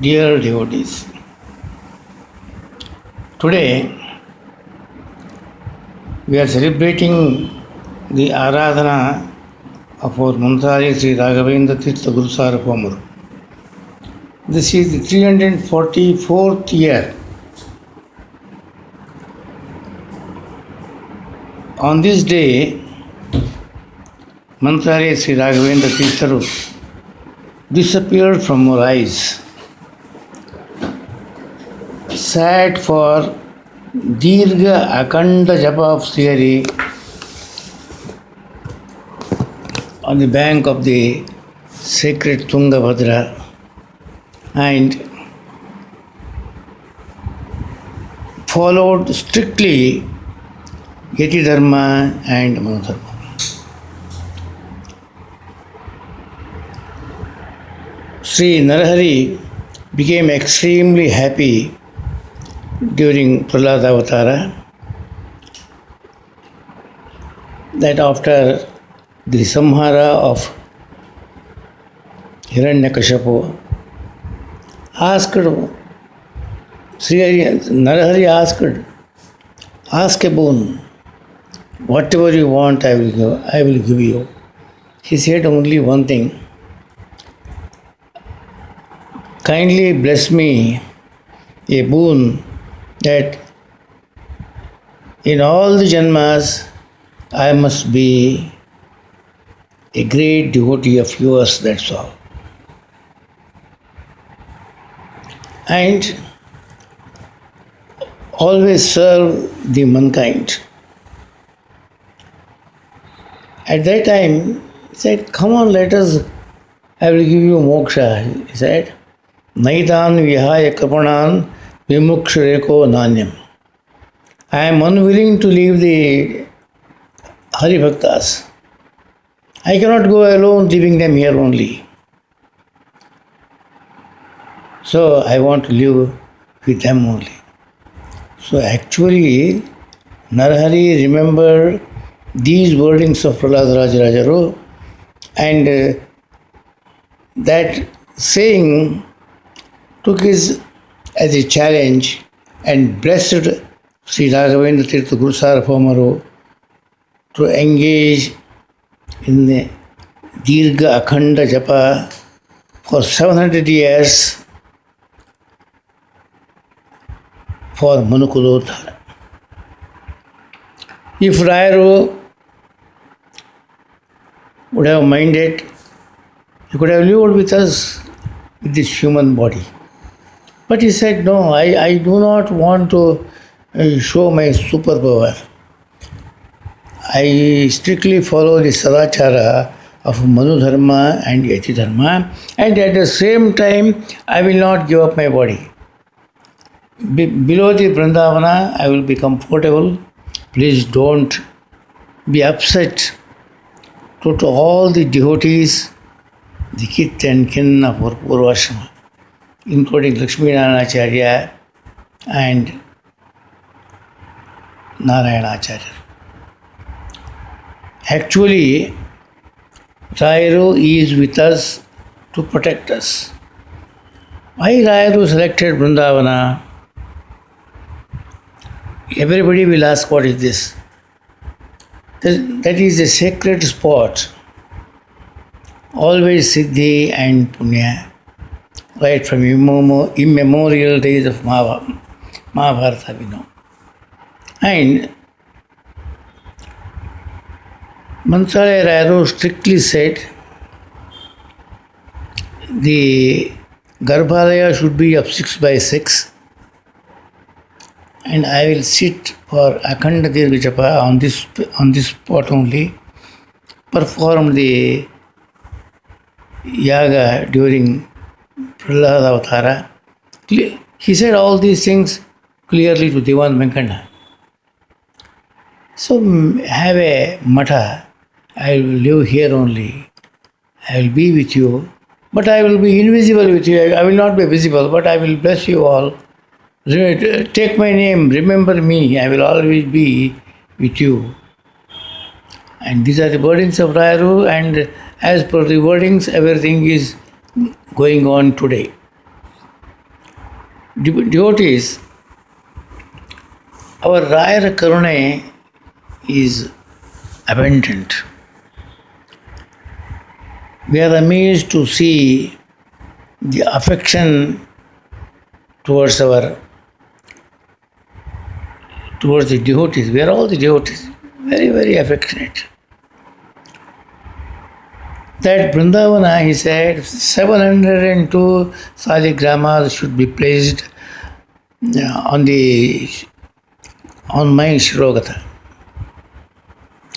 Dear devotees, today we are celebrating the Aradhana of our Patwari Sri RaghavendraTeertharu Sarvabhaumuru. This is the 344th year. On this day, Patwari Sri RaghavendraTeertharu disappeared from our eyes, sat for Dirgha Akhanda Japa of Sri Hari on the bank of the sacred Tungabhadra and followed strictly Yati Dharma and Manu Dharma. Sri Narahari became extremely happy during Prahlada Avatara, that after the samhara of Hiranyakashipu, Narahari ask a boon, whatever you want I will give you. He said only one thing, kindly bless me a boon that in all the janmas I must be a great devotee of yours, that's all. And always serve the mankind. At that time, he said, come on, I will give you moksha. He said, Naitan vihaya kapanan vimukshureko nanyam. I am unwilling to leave the Hari Bhaktas. I cannot go alone, leaving them here only. So I want to live with them only. So actually, Narahari remembered these wordings of Prahlada Rajarajaru, and that saying took his as a challenge and blessed Sri RaghavendraTeertharu Sarvabhaumuru to engage in the Dirgha Akhanda Japa for 700 years for Manukulodhara. If Rayaru would have minded, he could have lived with us with this human body. But he said, no, I do not want to show my superpower. I strictly follow the Sadachara of Manu Dharma and Yati Dharma, and at the same time, I will not give up my body. Below the Vrindavana, I will be comfortable. Please don't be upset to all the devotees, the kith and kin of our Purvashrama, including Lakshmi Narayana and Narayana Acharya. Actually, Rayaru is with us to protect us. Why Rayaru selected Vrindavana? Everybody will ask, what is this? That is a sacred spot. Always Siddhi and Punya, right from immemorial days of Mahabharata, we know. And Mantralaya Rayaru strictly said the Garbhalaya should be of 6 by 6, and I will sit for Akhanda Dirgha Japa on this spot only, perform the yaga during Prahlada Avatara. He said all these things clearly to Diwan Venkana. So have a matha. I will live here only. I will be with you, but I will be invisible with you. I will not be visible, but I will bless you all. Take my name, remember me. I will always be with you. And these are the wordings of Rayaru, and as per the wordings, everything is going on today. devotees, our Rayar Karune is abundant. We are amazed to see the affection towards the devotees. We are all the devotees, very, very affectionate. That Vrindavana, he said, 702 saligramas should be placed on my Shirogata.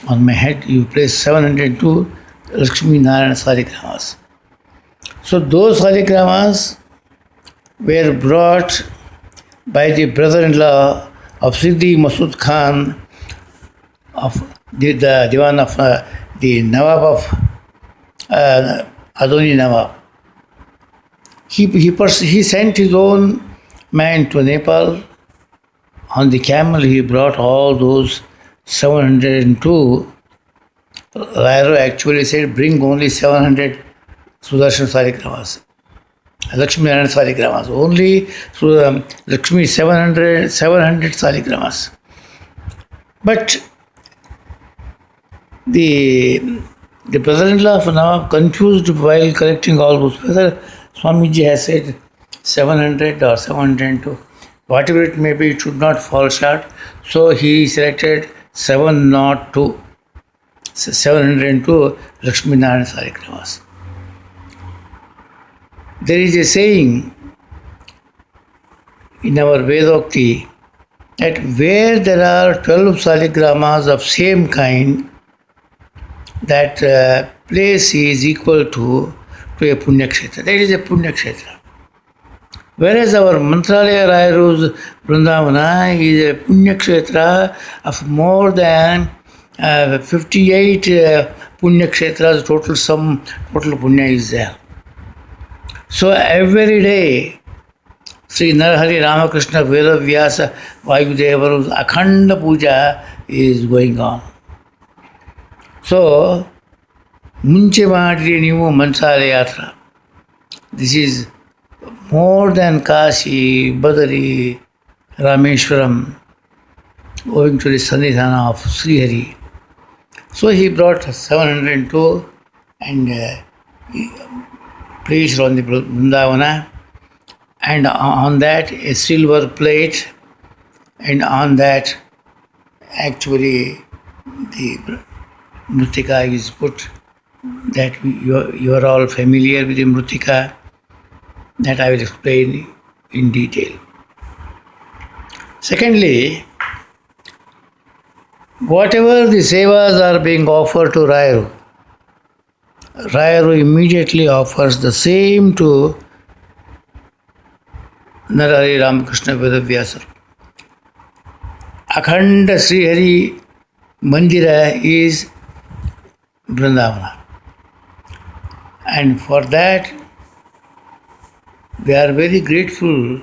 On my head, you place 702 Lakshmi Narayana saligramas. So those saligramas were brought by the brother-in-law of Siddhi Masood Khan, of the Diwan of the Nawab of Adoni Nawab. He sent his own man to Nepal. On the camel, he brought all those 702. Rairo actually said, bring only 700 Sudarshan Saligramas. Lakshmi Narayana Saligramas. Only Lakshmi 700 Saligramas. But the brother-in-law of Nawab confused while collecting all those, whether Swamiji has said 700 or 702. Whatever it may be, it should not fall short. So he selected 702 Lakshmi Narayana Saligramas. There is a saying in our Vedokti that where there are 12 saligramas of same kind, that place is equal to a Punya Kshetra. That is a Punya Kshetra. Whereas our Mantralaya Rayaru's Vrindavana is a Punya Kshetra of more than 58 Punya Kshetras, total Punya is there. So every day, Sri Narahari Ramakrishna Veda Vyasa Vayudevaru's Akhanda Puja is going on. So, Munche Madri Nivu Mansale Yatra. This is more than Kashi, Badari, Rameshwaram, owing to the Sannidhana of Sri Hari. So he brought 702 and placed on the Vrindavana, and on that a silver plate, and on that actually the Mritika is put. That you are all familiar with the Mritika, that I will explain in detail. Secondly, whatever the sevas are being offered to Rayaru, Rayaru immediately offers the same to Narahari Ramakrishna Vedavyasar. Akhanda Sri Hari Mandira is Vrindavana. And for that, we are very grateful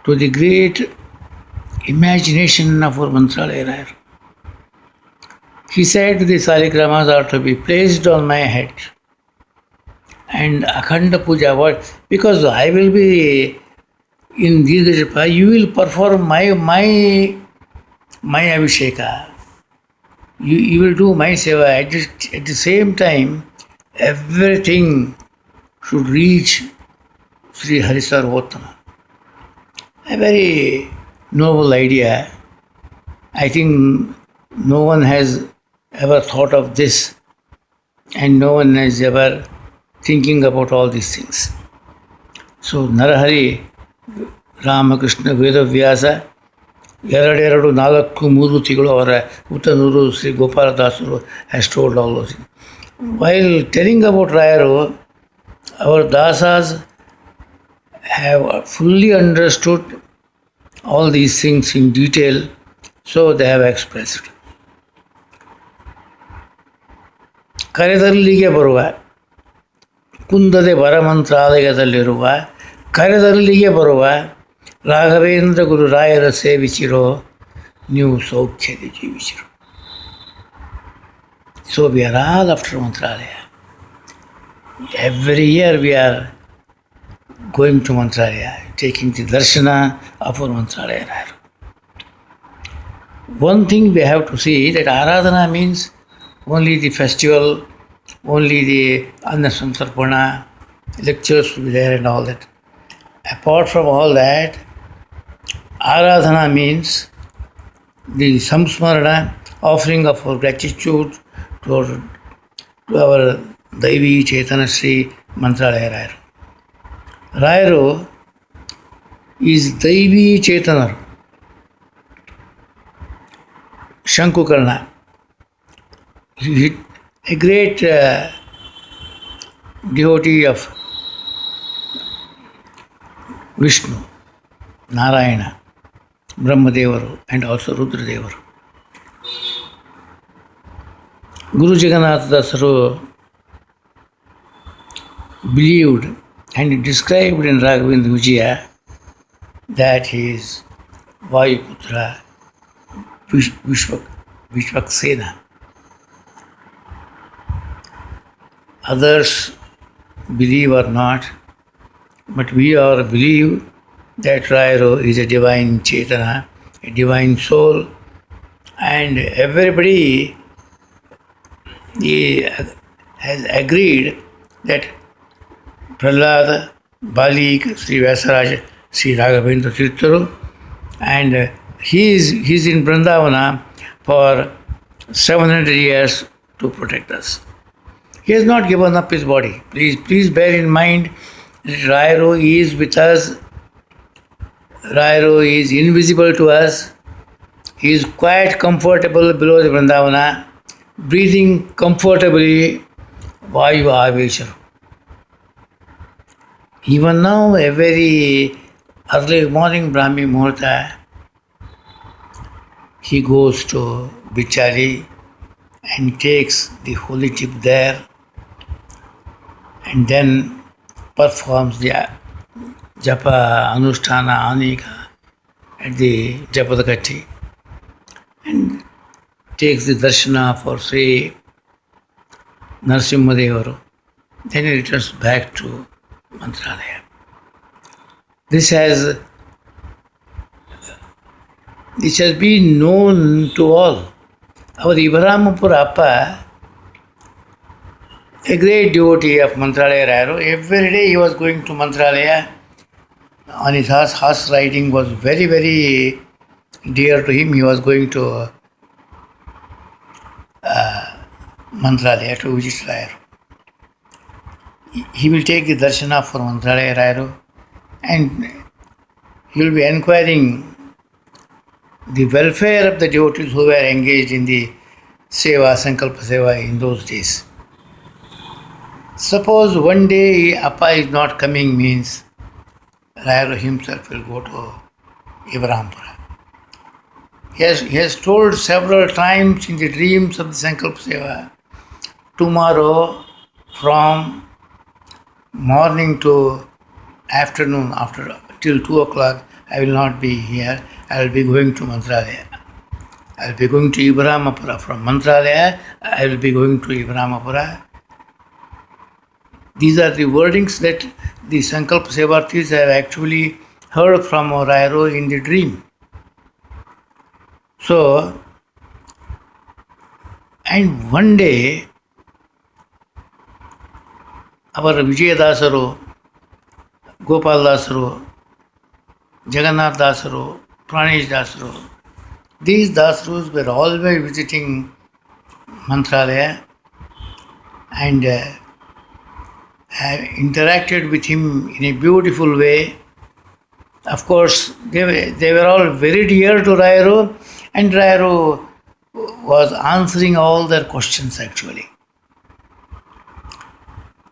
to the great imagination of our Mantralaya Rayaru. He said the saligramas are to be placed on my head. And Akhanda Puja, what? Because I will be in Dirghajapa, you will perform my Abhisheka. You will do my seva. At the same time, everything should reach Sri Harisarvottama. A very noble idea. I think no one has ever thought of this, and no one is ever thinking about all these things. So Narahari Ramakrishna Vedavyasa, Eradu Nalakku Murutiಗಳು ಅವರ Uttanuru Sri Gopaladasaru has told all those things. While telling about Rayaru, our Dasas have fully understood all these things in detail, so they have expressed. ಕರೆದಲ್ಲಿಗೆ ಬರುವ ಕುಂದದೆ ವರಮಂತ್ರಾಲಯದಲ್ಲಿರುವ ಕರೆದಲ್ಲಿಗೆ ಬರುವ ರಾಘವೇಂದ್ರ ಗುರು ರಾಯರ ಸೇವಿಸಿರೋ ನೀವು ಸೌಖ್ಯದ ಜೀವಿಸಿರೋ. So we are all after Mantralaya. Every year we are going to Mantralaya, taking the darshana of our Mantralaya Rayaru. One thing we have to see that Aradhana means only the festival, only the Annasantarpana, lectures will be there and all that. Apart from all that, Aradhana means the samsmarana, offering of our gratitude to our Daivi Chaitanya Sri Mantralaya Rayaru. Rayaru is Daivi Chaitanya, Shankukarna, a great devotee of Vishnu, Narayana, Brahmadevaru and also Rudradevaru. Guru Jagannathadasaru believed and described in Raghvendra Vijaya that he is Vayuputra Vishwaksena. Others believe or not, but we all believe that Rayaru is a divine Chaitanya, a divine soul, and everybody has agreed that Prahlad, Balik, Sri Vyasaraj, Sri RaghavendraTeertharu, and he is in Vrindavana for 700 years to protect us. He has not given up his body. Please bear in mind that Rayaru is with us. Rayaru is invisible to us. He is quite comfortable below the Vrindavana, breathing comfortably, Vayu Avesharu. Even now, a very early morning Brahmi Muhurta, he goes to Bichari and takes the holy tip there and then performs the Japa Anusthana Anika at the Japadakati and takes the darshana for Sri Narasimhadevaru. Then he returns back to Mantralaya. This has been known to all. Our Ivaramapur Appa, a great devotee of Mantralaya Rayaru, every day he was going to Mantralaya on his horse riding was very, very dear to him. He was going to Mantralaya to visit Rayaru. He will take the darshana for Mantralaya Rayaru and he will be inquiring the welfare of the devotees who were engaged in the Seva, Sankalpa Seva in those days. Suppose one day Appa is not coming means Rayaru himself will go to Ivarampura. He has told several times in the dreams of the Sankalpa Seva, tomorrow from morning to afternoon till 2 o'clock I will not be here. I will be going to Mantralaya. I will be going to Ibrahimapura. From Mantralaya, I will be going to Ibrahimapura. These are the wordings that the Sankalpa Sevartis have actually heard from Rayaru in the dream. So, and one day, our Vijayadasaru, Gopal Dasaru, Jagannath Dasaru, Pranesh Dasaru, these Dasarus were always visiting Mantralaya and have interacted with him in a beautiful way. Of course, they were all very dear to Rayaru, and Rayaru was answering all their questions actually.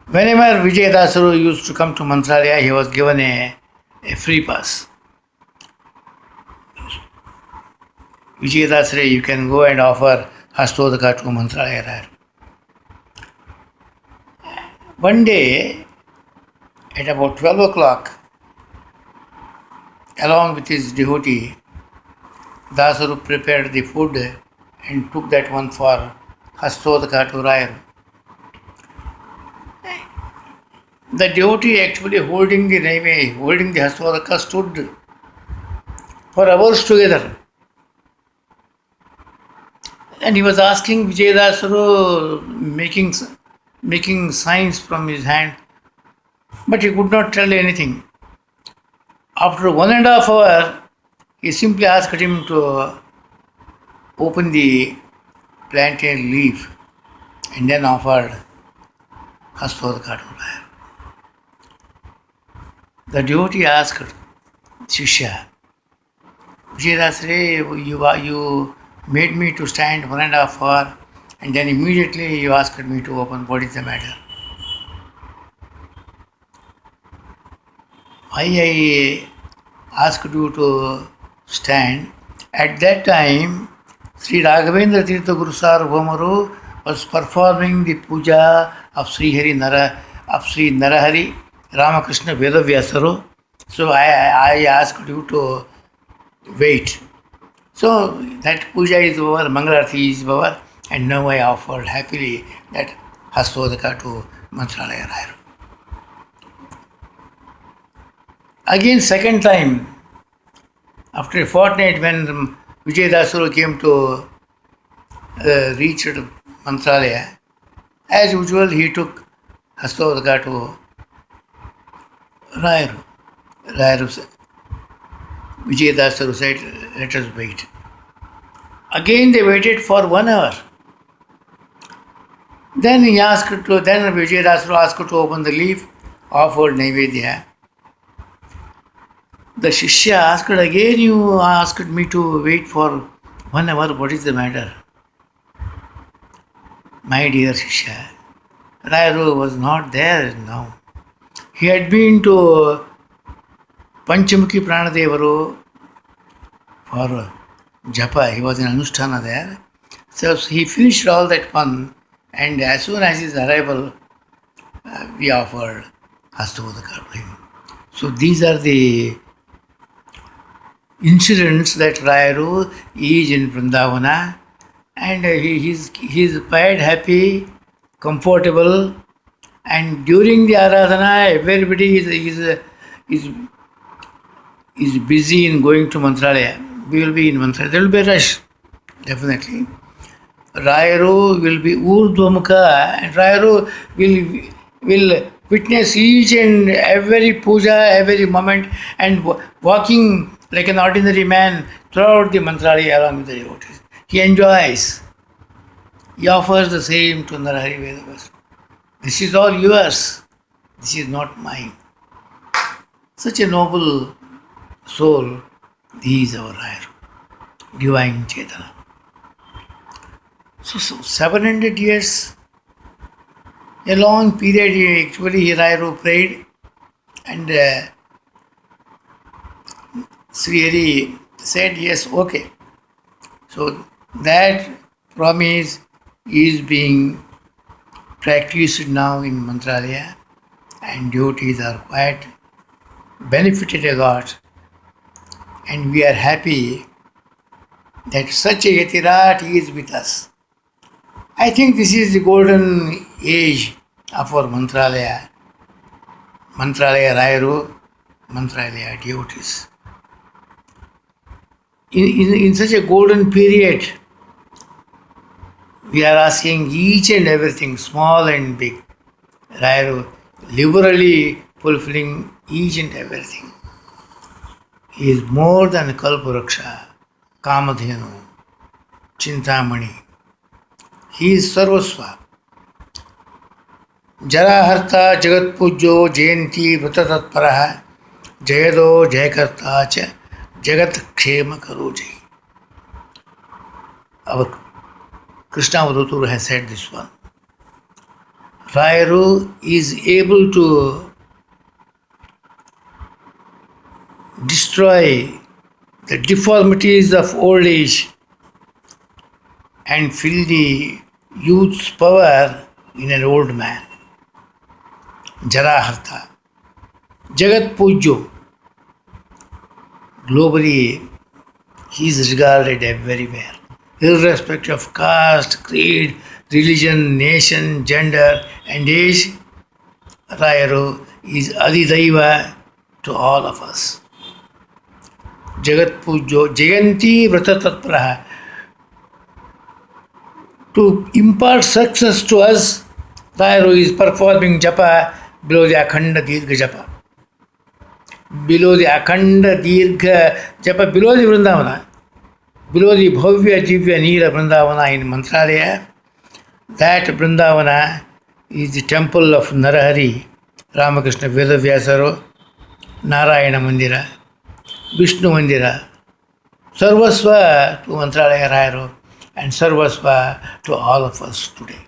Whenever Vijayadasaru used to come to Mantralaya, he was given a free pass. Vijayadasaru, you can go and offer Hastodaka to Mantralaya Rayaru. One day, at about 12 o'clock, along with his devotee, Dasaru prepared the food and took that one for Hastodaka to Rayaru. The devotee actually holding the naive, holding the Hastodaka stood for hours together. And he was asking Vijayadasaru, making signs from his hand, but he could not tell anything. After 1.5 hours, he simply asked him to open the plantain leaf and then offered Hastodaka to Raya. The devotee asked Shishya, Vijayadasare, you made me to stand 1.5 hours and then immediately you asked me to open. What is the matter? Why I asked you to stand? At that time, Sri RaghavendraTeertharu Sarvamaru was performing the puja of Sri Narahari Ramakrishna Vedavyasaru. So I asked you to wait. So that puja is over, Mangalarti is over, and now I offered happily that Hastodaka to Mantralaya Raya. Again, second time, after a fortnight, when Vijayadasaru came to reach Mantralaya, as usual, he took Hastodaka to Rayaru. Vijayadasaru said, let us wait. Again they waited for 1 hour. Then Vijayadasaru asked to open the leaf, offered Naivedya. The Shishya asked again, you asked me to wait for 1 hour, what is the matter? My dear Shishya, Rayaru was not there now. He had been to Panchamukhi Pranadevaru for Japa. He was in Anusthana there. So he finished all that fun, and as soon as his arrival, we offered Hastodaka to him. So these are the incidents that Rayaru is in Vrindavana, and he is quite happy, comfortable, and during the Aradhana, everybody is busy in going to Mantralaya. We will be in Mantralaya. There will be a rush, definitely. Rayaru will be Urdhvamukha, and Rayaru will witness each and every puja, every moment, and walking like an ordinary man throughout the Mantralaya along with the devotees. He enjoys. He offers the same to Narahari Vedavas. This is all yours. This is not mine. Such a noble soul, he is our Rayaru, divine Chaitanya. So 700 years, a long period, actually Rayaru prayed, and Sri Hari said, yes, okay. So that promise is being practiced now in Mantralaya, and devotees are quite benefited a lot, and we are happy that such a Yatirat is with us. I think this is the golden age of our Mantralaya Rayaru, Mantralaya devotees. In such a golden period, we are asking each and everything, small and big. Rayaru liberally fulfilling each and everything. He is more than Kalpavruksha, Kamadhenu, Chintamani. He is Sarvasva. Jaraharta Jagat Pujyo Jayanti Vratatatparaha Jayado Jayakarta Cha Jagat Kshema Karoji. Our Krishna Avadhuturu has said this one. Rayaru is able to destroy the deformities of old age and fill the youth's power in an old man. Jaraharta. Jagat Pujyo. Globally, he is regarded everywhere, irrespective of caste, creed, religion, nation, gender, and age. Rayaru is Adidaiva to all of us. Jagat Pujo Jayanti Vrata Tatpraha. To impart success to us, Rayaru is performing japa below the Akhanda Dirgha japa. Below the Akhanda Dirgha japa, below the Vrindavana, below the Bhavya Jivya Neera Vrindavana in Mantralaya. That Vrindavana is the temple of Narahari, Ramakrishna Vedavyasaro, Narayana Mandira, Vishnu Mandira, Sarvasva to Mantralaya Rayaru, and Sarvasva to all of us today.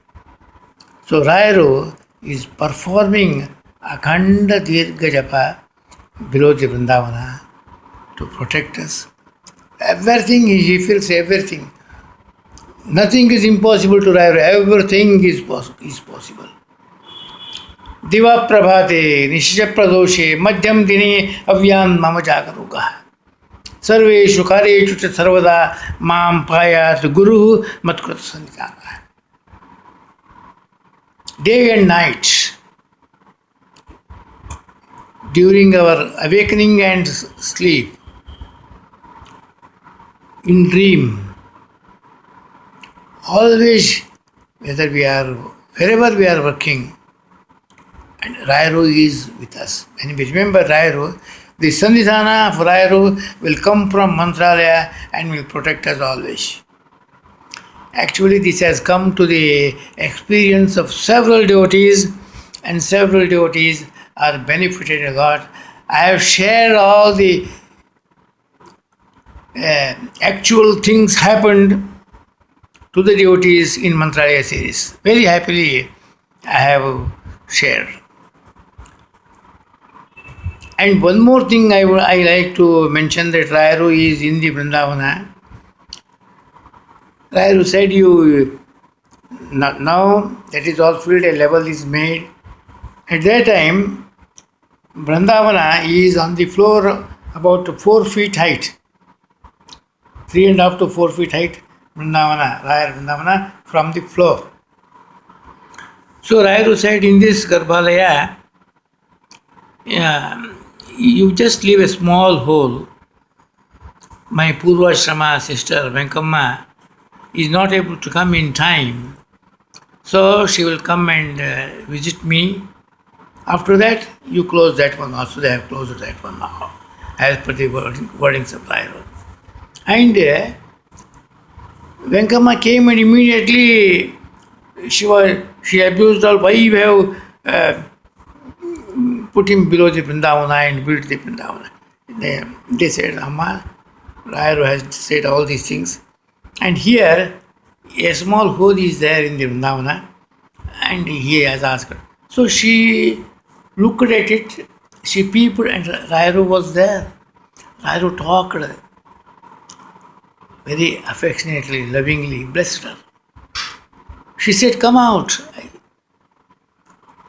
So Rayaru is performing Akhanda Dirgha Japa below the Vrindavana to protect us. Everything, he feels everything. Nothing is impossible to Rayaru, everything is possible. Diva Prabhate, Nishya Pradoshe, Madhyam Dine, Avyan Mama Jagaruga. Sarveshu Kareshu Sarvada, Mam Payat, Guru Matkrat Sandhana. Day and night, during our awakening and sleep, in dream, always, whether we are, wherever we are working, and Rayaru is with us. When we remember Rayaru, the Sandhana of Rayaru will come from Mantralaya and will protect us always. Actually, this has come to the experience of several devotees, and several devotees are benefited a lot. I have shared all the actual things happened to the devotees in Mantralaya series. Very happily I have shared. And one more thing I like to mention, that Rayaru is in the Vrindavana. Rayaru said, you now that is all filled, a level is made. At that time, Vrindavana is on the floor about 4 feet height, 3.5 to 4 feet height. Vrindavana, Raya Vrindavana from the floor. So Rayaru said, in this Garbhalaya, you just leave a small hole. My Purvashrama sister Venkamma is not able to come in time, so she will come and visit me. After that, you close that one also. They have closed that one now, as per the wordings of Rayaru. And Venkamma came, and immediately she abused all. Why you have put him below the Vrindavana and built the Vrindavana? They said, Amma, Rayaru has said all these things. And here, a small hole is there in the Vrindavana, and he has asked her. So she looked at it, she peeped, and Rayaru was there. Rayaru talked very affectionately, lovingly, blessed her. She said, come out.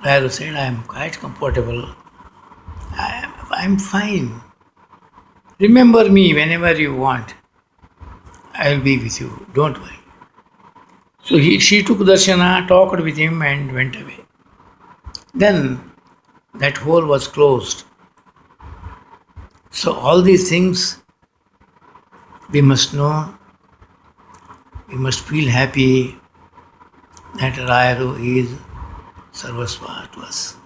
Rayaru said, I am quite comfortable. I am fine. Remember me whenever you want. I will be with you. Don't worry. So she took darshana, talked with him, and went away. Then that hole was closed. So all these things we must know. We must feel happy that Rayaru is Sarvasva to us.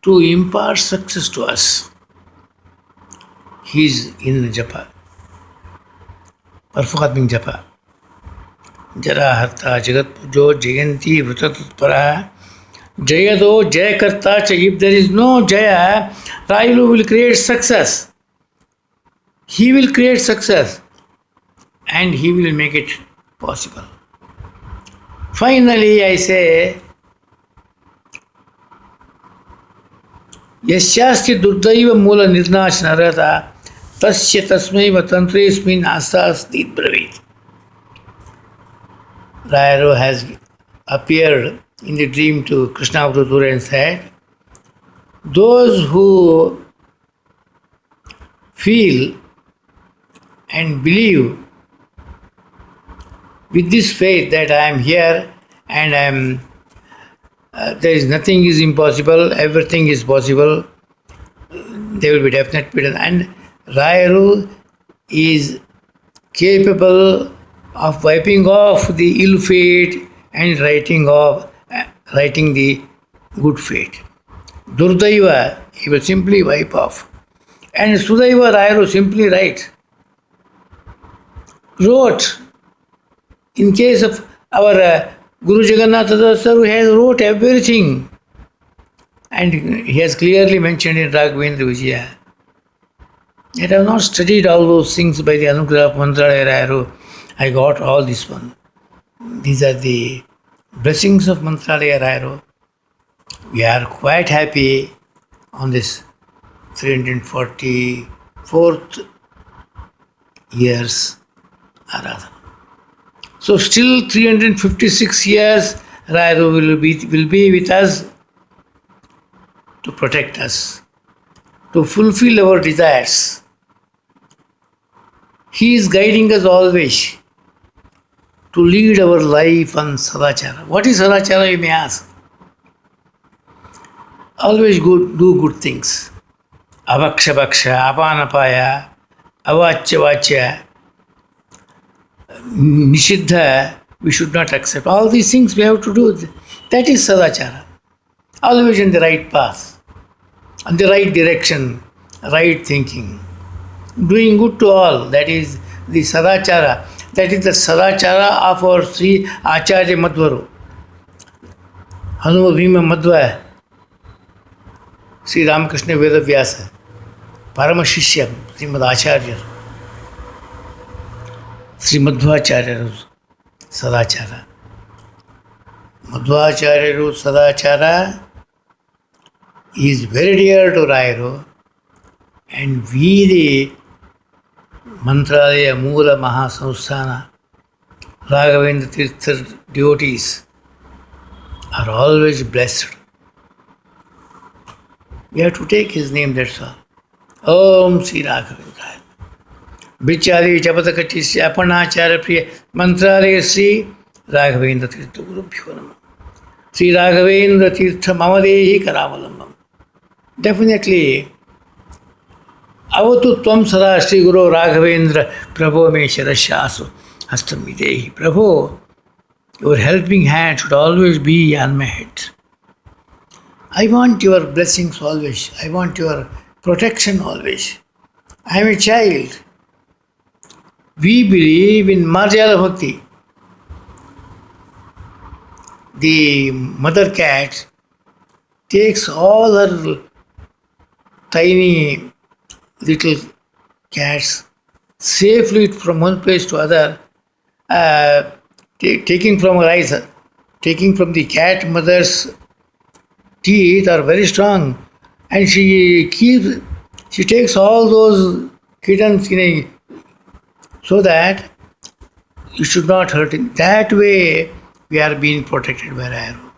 To impart success to us, he is in japa, performing japa. Jara harta jagat pujo jayanti vratatatpara jayado jayakarta cha. If there is no jaya, Rayaru will create success. He will create success and he will make it possible. Finally, I say, Yasyasti Durdaiva Mula Nirnash Narata Tasya Tasmaiva Tantresmin Asasti Bravit. Rayaru has appeared in the dream to Krishna Avtatura and said, those who feel and believe with this faith that I am here and there is nothing is impossible, everything is possible. There will be definite freedom. And Rayaru is capable of wiping off the ill fate and writing the good fate. Durdaiva, he will simply wipe off. And Sudaiva Rayaru simply wrote, in case of our Guru Jagannatha Das, who has wrote everything. And he has clearly mentioned in Raghvendra Vijaya that I have not studied all those things by the Anugrah of Mantralaya Rayaru. I got all this one. These are the blessings of Mantralaya Rayaru. We are quite happy on this 344th years Aradhana. So still 356 years Rayaru will be with us to protect us, to fulfill our desires. He is guiding us always to lead our life on Sadachara. What is Sadachara, you may ask? Always do good things. Avaksha Baksha, Apanapaya, Avachya Vachya, Nishiddha, we should not accept. All these things we have to do. That is Sadachara. Always in the right path, in the right direction, right thinking. Doing good to all, that is the Sadachara. That is the Sadachara of our Sri Acharya Madhvaru. Hanuma Bhima Madhva, Sri Ramakrishna Vedavyasa, Parama Shishya, Srimad Acharya, Sri Madhvacharya Sadachara. Madhvacharya Sadachara is very dear to Rayaru, and we, the Mantralaya Moola Mahasamsthana, RaghavendraTeertharu devotees, are always blessed. We have to take his name, that's all. Om Sri Raghavendra. Bichari Chapatakachisya Apanachara Priya Mantralaya Sri RaghavendraTeertharu Gurubhyo Namah. Sri RaghavendraTeertha Mamadehi Karavalamam. Definitely, Avatu Tvam Sada Sri Guru Raghavendra Prabhu Me Sharasyasu Hastam Videhi. Prabhu, your helping hand should always be on my head. I want your blessings always. I want your protection always. I am a child. We believe in Marjala Bhakti. The mother cat takes all her tiny little cats safely from one place to other, taking from the cat mother's teeth are very strong, and she takes all those kittens so that you should not hurt it. That way we are being protected by Rayaru.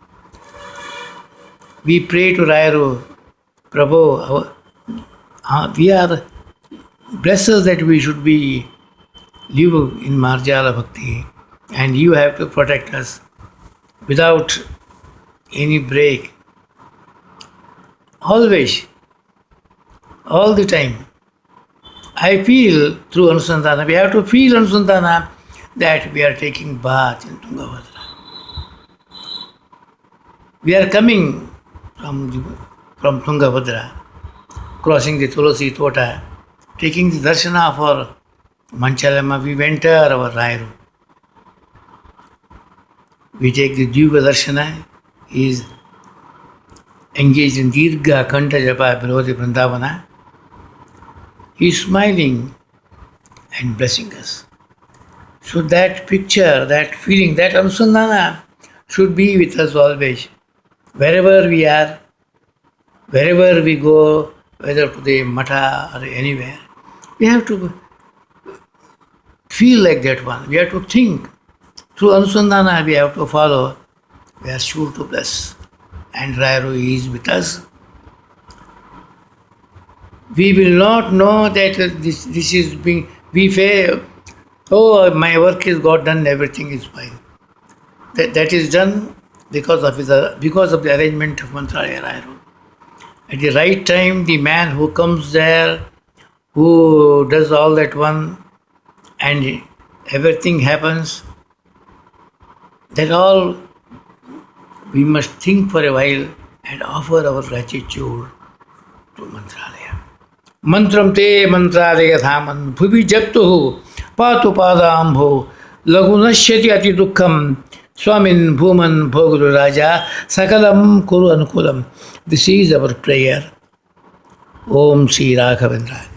We pray to Rayaru, Prabhu, we are blessed that we should live in Marjala Bhakti, and you have to protect us without any break. Always, all the time. I feel through Anusandhana, we have to feel Anusandhana that we are taking bath in Tungabhadra. We are coming from Tungabhadra, crossing the Tulasi Tota, taking the darshana of our Manchalama, we enter our Rayaru. We take the Diva darshana, he is engaged in Dirgha Kanta Japa below the Vrindavana. He is smiling and blessing us. So that picture, that feeling, that Anusandhana should be with us always. Wherever we are, wherever we go, whether to the Matha or anywhere, we have to feel like that one. We have to think. Through Anusandhana we have to follow. We are sure to bless. And Rayaru is with us. We will not know that this is being, we fail. Oh, my work is got done, everything is fine. That is done because of the arrangement of Mantralaya Rayuru. At the right time, the man who comes there, who does all that one, and everything happens, that all we must think for a while and offer our gratitude to Mantralaya. Mantram te Mantralaya thaman bhuvi japtuhu patu padambho lagunashyati ati dukkham swamin bhuman bhoguru raja sakalam kuru anukulam. This is our prayer. Om Sri Raghavendra.